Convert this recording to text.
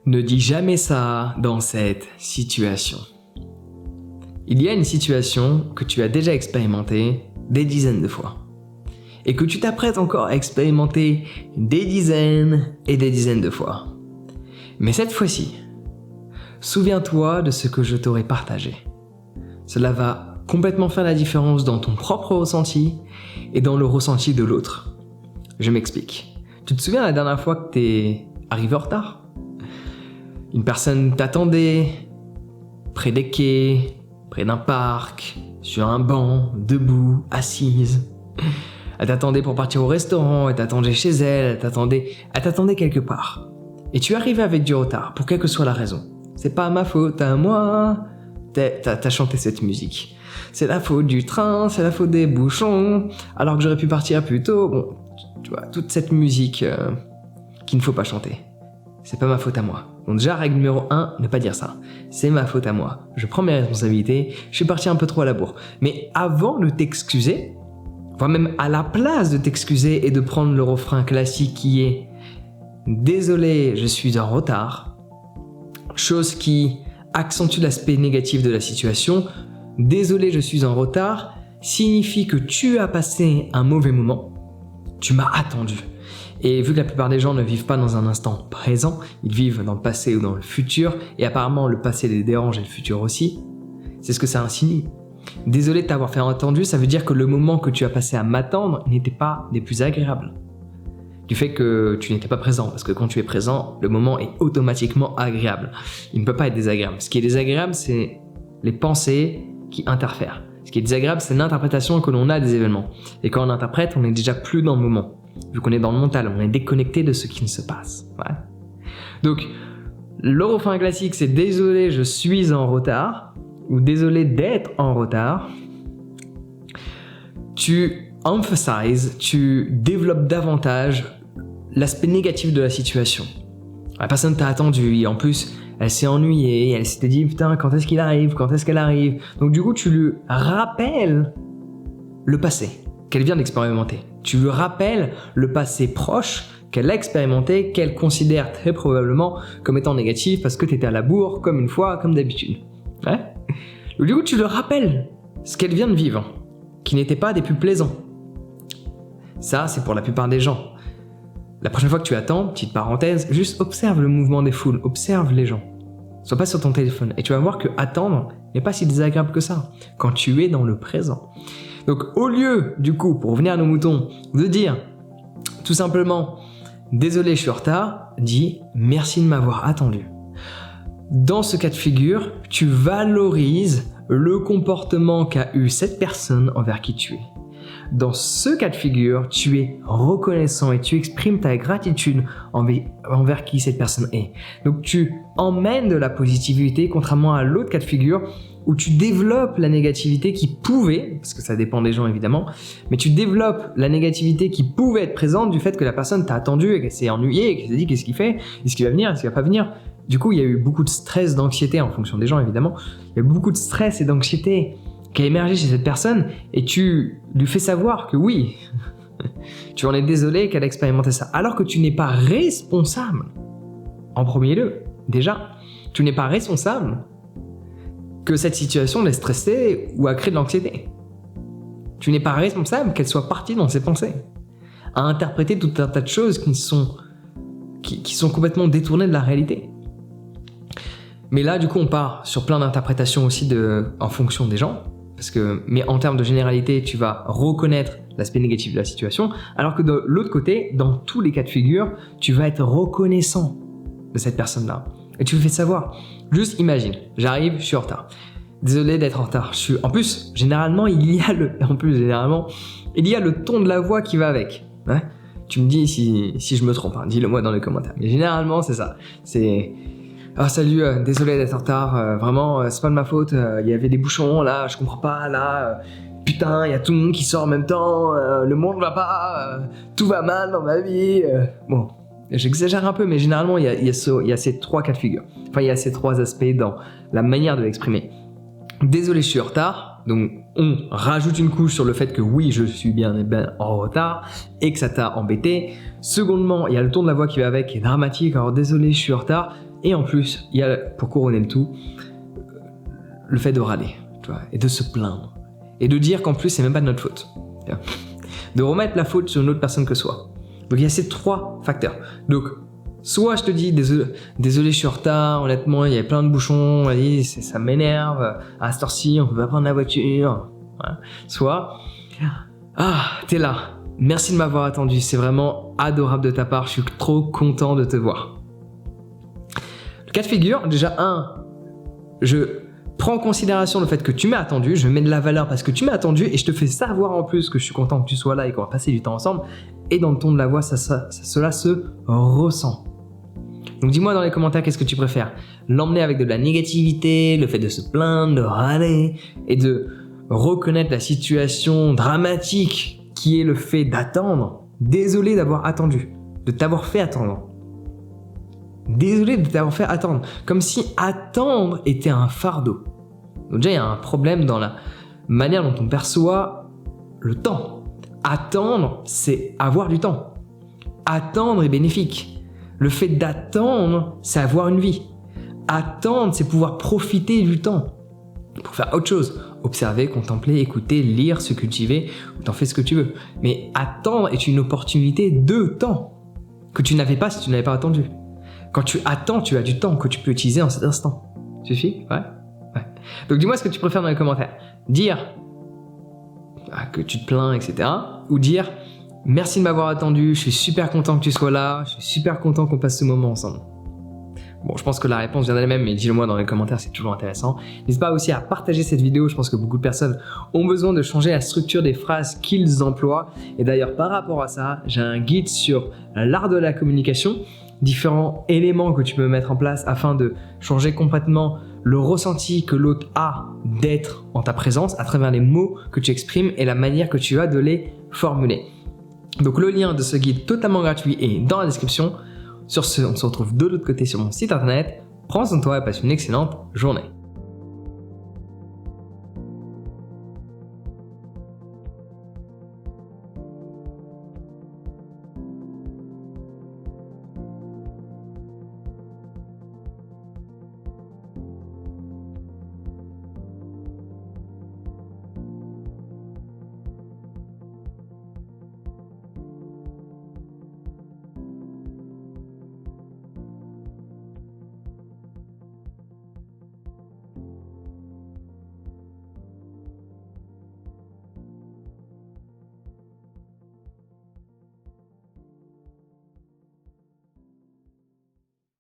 Ne dis jamais ça dans cette situation. Il y a une situation que tu as déjà expérimentée des dizaines de fois et que tu t'apprêtes encore à expérimenter des dizaines et des dizaines de fois. Mais cette fois-ci, souviens-toi de ce que je t'aurai partagé. Cela va complètement faire la différence dans ton propre ressenti et dans le ressenti de l'autre. Je m'explique. Tu te souviens la dernière fois que t'es arrivé en retard ? Une personne t'attendait près des quais, près d'un parc, sur un banc, debout, assise. Elle t'attendait pour partir au restaurant, elle t'attendait chez elle t'attendait quelque part. Et tu arrivais avec du retard, pour quelle que soit la raison. C'est pas ma faute à moi. T'as chanté cette musique. C'est la faute du train, c'est la faute des bouchons, alors que j'aurais pu partir plus tôt. Bon, tu vois, toute cette musique qu'il ne faut pas chanter. C'est pas ma faute à moi. Donc déjà, règle numéro 1, ne pas dire ça. C'est ma faute à moi. Je prends mes responsabilités, je suis parti un peu trop à la bourre. Mais avant de t'excuser, voire même à la place de t'excuser et de prendre le refrain classique qui est « Désolé, je suis en retard », chose qui accentue l'aspect négatif de la situation, « Désolé, je suis en retard » signifie que tu as passé un mauvais moment, tu m'as attendu. Et vu que la plupart des gens ne vivent pas dans un instant présent, ils vivent dans le passé ou dans le futur, et apparemment le passé les dérange et le futur aussi, c'est ce que ça insinue. Désolé de t'avoir fait attendu, ça veut dire que le moment que tu as passé à m'attendre n'était pas des plus agréables. Du fait que tu n'étais pas présent, parce que quand tu es présent, le moment est automatiquement agréable. Il ne peut pas être désagréable. Ce qui est désagréable, c'est les pensées qui interfèrent. Ce qui est désagréable, c'est l'interprétation que l'on a des événements. Et quand on interprète, on n'est déjà plus dans le moment. Vu qu'on est dans le mental, on est déconnecté de ce qui ne se passe. Ouais. Donc, le refrain classique, c'est « Désolé, je suis en retard » ou « Désolé d'être en retard ». Tu emphasises, tu développes davantage l'aspect négatif de la situation. La personne t'a attendu et en plus, elle s'est ennuyée, elle s'était dit « Putain, quand est-ce qu'il arrive ? Quand est-ce qu'elle arrive ?» Donc du coup, tu lui rappelles le passé qu'elle vient d'expérimenter. Tu lui rappelles le passé proche qu'elle a expérimenté, qu'elle considère très probablement comme étant négatif parce que tu étais à la bourre comme une fois, comme d'habitude. Ouais. Du coup, tu lui rappelles ce qu'elle vient de vivre, qui n'était pas des plus plaisants. Ça, c'est pour la plupart des gens. La prochaine fois que tu attends, petite parenthèse, juste observe le mouvement des foules, observe les gens. Sois pas sur ton téléphone et tu vas voir que attendre n'est pas si désagréable que ça quand tu es dans le présent. Donc au lieu, du coup, pour revenir à nos moutons, de dire tout simplement « Désolé, je suis en retard », dis « Merci de m'avoir attendu ». Dans ce cas de figure, tu valorises le comportement qu'a eu cette personne envers qui tu es. Dans ce cas de figure, tu es reconnaissant et tu exprimes ta gratitude envers qui cette personne est. Donc tu emmènes de la positivité, contrairement à l'autre cas de figure où tu développes la négativité qui pouvait, parce que ça dépend des gens évidemment, mais tu développes la négativité qui pouvait être présente du fait que la personne t'a attendu et qu'elle s'est ennuyée et qu'elle s'est dit qu'est-ce qu'il fait, est-ce qu'il va venir, est-ce qu'il va pas venir. Du coup, il y a eu beaucoup de stress, d'anxiété en fonction des gens évidemment. Il y a eu beaucoup de stress et d'anxiété qui a émergé chez cette personne et tu lui fais savoir que oui, tu en es désolé qu'elle a expérimenté ça. Alors que tu n'es pas responsable, en premier lieu, déjà, tu n'es pas responsable que cette situation l'ait stressée ou a créé de l'anxiété. Tu n'es pas responsable qu'elle soit partie dans ses pensées, à interpréter tout un tas de choses qui sont complètement détournées de la réalité. Mais là, du coup, on part sur plein d'interprétations aussi en fonction des gens. Mais en termes de généralité, tu vas reconnaître l'aspect négatif de la situation, alors que de l'autre côté, dans tous les cas de figure, tu vas être reconnaissant de cette personne-là. Et tu le fais savoir. Juste imagine, j'arrive, je suis en retard. Désolé d'être en retard. En plus, généralement, il y a le ton de la voix qui va avec. Hein, tu me dis si je me trompe, hein, dis-le moi dans les commentaires. Mais généralement, c'est ça. C'est... Ah salut, désolé d'être en retard, vraiment, c'est pas de ma faute, il y avait des bouchons, là, je comprends pas, là, putain, il y a tout le monde qui sort en même temps, le monde va pas, tout va mal dans ma vie, Bon, j'exagère un peu, mais généralement, il y a ces trois cas de figure. Enfin, il y a ces trois aspects dans la manière de l'exprimer. Désolé, je suis en retard, donc on rajoute une couche sur le fait que oui, je suis bien en retard et que ça t'a embêté. Secondement, il y a le ton de la voix qui va avec, qui est dramatique, alors désolé, je suis en retard. Et en plus, il y a, pour couronner le tout, le fait de râler, tu vois, et de se plaindre. Et de dire qu'en plus, c'est même pas de notre faute. De remettre la faute sur une autre personne que soi. Donc il y a ces 3 facteurs. Donc, soit je te dis, désolé, je suis en retard, honnêtement, il y a plein de bouchons, allez, ça m'énerve, à cette heure-ci, on peut pas prendre la voiture. Voilà. Soit, t'es là, merci de m'avoir attendu, c'est vraiment adorable de ta part, je suis trop content de te voir. Le cas de figure, déjà, je prends en considération le fait que tu m'as attendu, je mets de la valeur parce que tu m'as attendu et je te fais savoir en plus que je suis content que tu sois là et qu'on va passer du temps ensemble. Et dans le ton de la voix, cela se ressent. Donc dis-moi dans les commentaires qu'est-ce que tu préfères. L'emmener avec de la négativité, le fait de se plaindre, de râler et de reconnaître la situation dramatique qui est le fait d'attendre. Désolé d'avoir attendu, de t'avoir fait attendre. Désolé de t'avoir fait attendre. Comme si attendre était un fardeau. Donc déjà, il y a un problème dans la manière dont on perçoit le temps. Attendre, c'est avoir du temps. Attendre est bénéfique. Le fait d'attendre, c'est avoir une vie. Attendre, c'est pouvoir profiter du temps pour faire autre chose. Observer, contempler, écouter, lire, se cultiver, ou t'en fais ce que tu veux. Mais attendre est une opportunité de temps que tu n'avais pas si tu n'avais pas attendu. Quand tu attends, tu as du temps que tu peux utiliser en cet instant. Suffit ? Ouais. Donc dis-moi ce que tu préfères dans les commentaires. Dire que tu te plains, etc. Ou dire merci de m'avoir attendu, je suis super content que tu sois là, je suis super content qu'on passe ce moment ensemble. Bon, je pense que la réponse viendra elle-même, mais dis-le moi dans les commentaires, c'est toujours intéressant. N'hésite pas aussi à partager cette vidéo, je pense que beaucoup de personnes ont besoin de changer la structure des phrases qu'ils emploient. Et d'ailleurs, par rapport à ça, j'ai un guide sur l'art de la communication, différents éléments que tu peux mettre en place afin de changer complètement le ressenti que l'autre a d'être en ta présence à travers les mots que tu exprimes et la manière que tu as de les formuler. Donc le lien de ce guide totalement gratuit est dans la description. Sur ce, on se retrouve de l'autre côté sur mon site internet. Prends soin de toi et passe une excellente journée.